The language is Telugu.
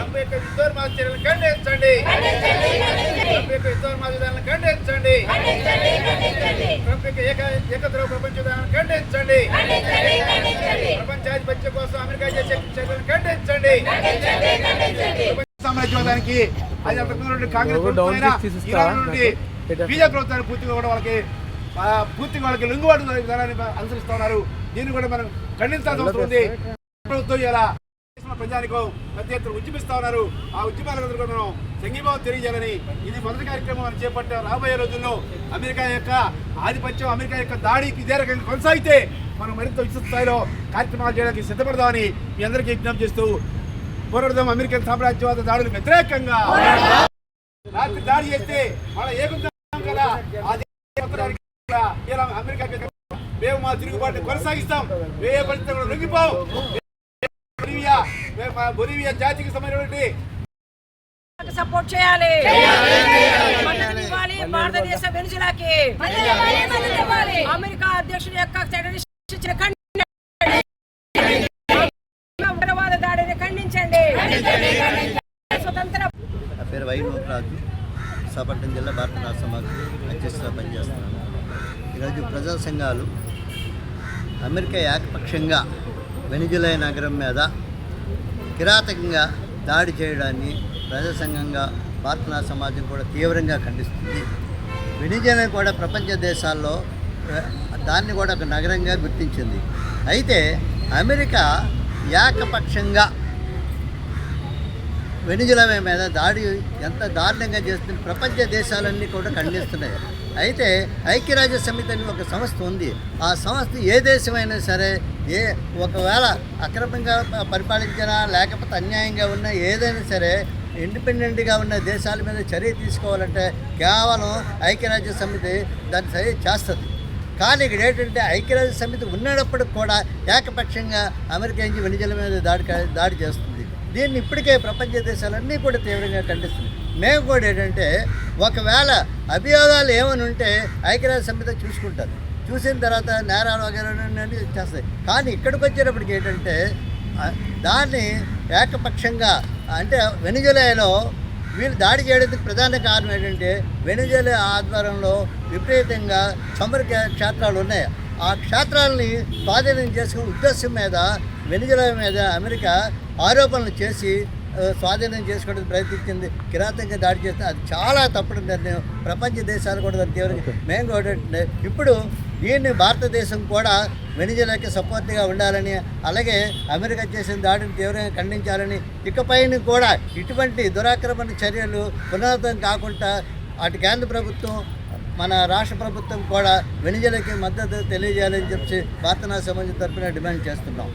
ట్రంప్ యొక్క యుద్ధోన్మాద చర్యలను ఖండించండి. ట్రంప్ యొక్క యుద్ధోన్మాద విధానాలను ఖండించండి. ట్రంప్ యొక్క ఏకద్రవ ప్రపంచ విధానాలను ఖండించండి. ప్రపంచాధిపత్యం కోసం అమెరికా చేసే చర్యలను ఖండించండి. సామ్రాజ్యవాదానికి అది అంతకుముందు కాంగ్రెస్ ప్రభుత్వం నుండి బీజేపీ ప్రభుత్వాన్ని పూర్తిగా వాళ్ళకి లింగుబాటు విధానాన్ని అనుసరిస్తూ ఉన్నారు. దీన్ని కూడా మనం ఖండించాల్సిన అవసరం ఉంది. ప్రభుత్వం ఇలా ప్రజానికం పెద్ద ఎత్తున ఉద్యమిస్తా ఉన్నారు. ఆ ఉద్యమాలకు కూడా మనం సంఘీభావం తెలియజేయాలని ఇది మొదటి కార్యక్రమం మనం చేపట్టాం. రాబోయే రోజుల్లో అమెరికా యొక్క ఆధిపత్యం, అమెరికా యొక్క దాడికి ఇదే రకంగా కొనసాగితే మనం మరింత విస్తృత స్థాయిలో కార్యక్రమాలు చేయడానికి సిద్ధపడదామని మీ అందరికీ విజ్ఞప్తి చేస్తూ పోరాడదాం. అమెరికన్ సామ్రాజ్యవాద దాడులకు వ్యతిరేకంగా రాత్రి దాడి చేస్తే వాళ్ళ ఏగుంటాం కదా అమెరికా మేము మా తిరుగుబాటు కొనసాగిస్తాం. ఏ పరిస్థితి కూడా లొంగిపోం. బొలివియా జాతికి సంబంధించినటువంటి సపోర్ట్ చేయాలి. భారతదేశ వెనుజులాకి అమెరికా అధ్యక్షుడి యొక్క ఉగ్రవాద దాడిని ఖండించండి. స్వతంత్ర నా పేరు వై నూకరాజు, విశాఖపట్నం జిల్లా భారత రాష్ట్ర సమాజం అధ్యక్షుడిగా పనిచేస్తున్నాను. ఈరోజు ప్రజా సంఘాలు అమెరికా ఏకపక్షంగా వెనిజులా నగరం మీద కిరాతకంగా దాడి చేయడాన్ని ప్రజా సంఘంగా భారత సమాజం కూడా తీవ్రంగా ఖండిస్తుంది. వెనిజులా కూడా ప్రపంచ దేశాల్లో దాన్ని కూడా ఒక నగరంగా గుర్తించింది. అయితే అమెరికా ఏకపక్షంగా వెనిజులా మీద దాడి ఎంత దారుణంగా చేస్తుంది ప్రపంచ దేశాలన్నీ కూడా ఖండిస్తున్నాయి. అయితే ఐక్యరాజ్య సమితి అని ఒక సంస్థ ఉంది. ఆ సంస్థ ఏ దేశమైనా సరే ఒకవేళ అక్రమంగా పరిపాలించినా లేకపోతే అన్యాయంగా ఉన్నా ఏదైనా సరే ఇండిపెండెంట్గా ఉన్న దేశాల మీద చర్య తీసుకోవాలంటే కేవలం ఐక్యరాజ్య సమితి దాన్ని చర్య చేస్తుంది. కానీ ఇక్కడ ఏంటంటే ఐక్యరాజ్య సమితి ఉన్నప్పటికి కూడా ఏకపక్షంగా అమెరికా నుంచి వెనిజులా మీద దాడి చేస్తుంది. దీన్ని ఇప్పటికే ప్రపంచ దేశాలన్నీ కూడా తీవ్రంగా ఖండిస్తుంది. మేము కూడా ఏంటంటే ఒకవేళ అభియోగాలు ఏమని ఉంటే ఐక్యరాజ్య సమితి చూసుకుంటారు. చూసిన తర్వాత నేరాలు వగైరా చేస్తాయి. కానీ ఇక్కడికి వచ్చేటప్పటికి ఏంటంటే దాన్ని ఏకపక్షంగా అంటే వెనిజులాలో వీళ్ళు దాడి చేయడానికి ప్రధాన కారణం ఏంటంటే వెనిజులా ఆధ్వర్యంలో విపరీతంగా చమురు క్షేత్రాలు ఉన్నాయి. ఆ క్షేత్రాలని స్వాధీనం చేసుకునే ఉద్దేశం మీద వెనిజులా మీద అమెరికా ఆరోపణలు చేసి స్వాధీనం చేసుకోవడానికి ప్రయత్నించింది. కిరాతకంగా దాడి చేస్తే అది చాలా తప్పుడు నిర్ణయం. ప్రపంచ దేశాలు కూడా దాన్ని తీవ్రంగా మేము కూడా ఇప్పుడు దీన్ని భారతదేశం కూడా వెనిజులాకి సపోర్ట్గా ఉండాలని అలాగే అమెరికా చేసిన దాడిని తీవ్రంగా ఖండించాలని ఇకపైన కూడా ఇటువంటి దురాక్రమణ చర్యలు పునరావృతం కాకుండా అటు కేంద్ర ప్రభుత్వం మన రాష్ట్ర ప్రభుత్వం కూడా వెనిజులాకి మద్దతు తెలియజేయాలని చెప్పి భారత సమాజం తరఫున డిమాండ్ చేస్తున్నాం.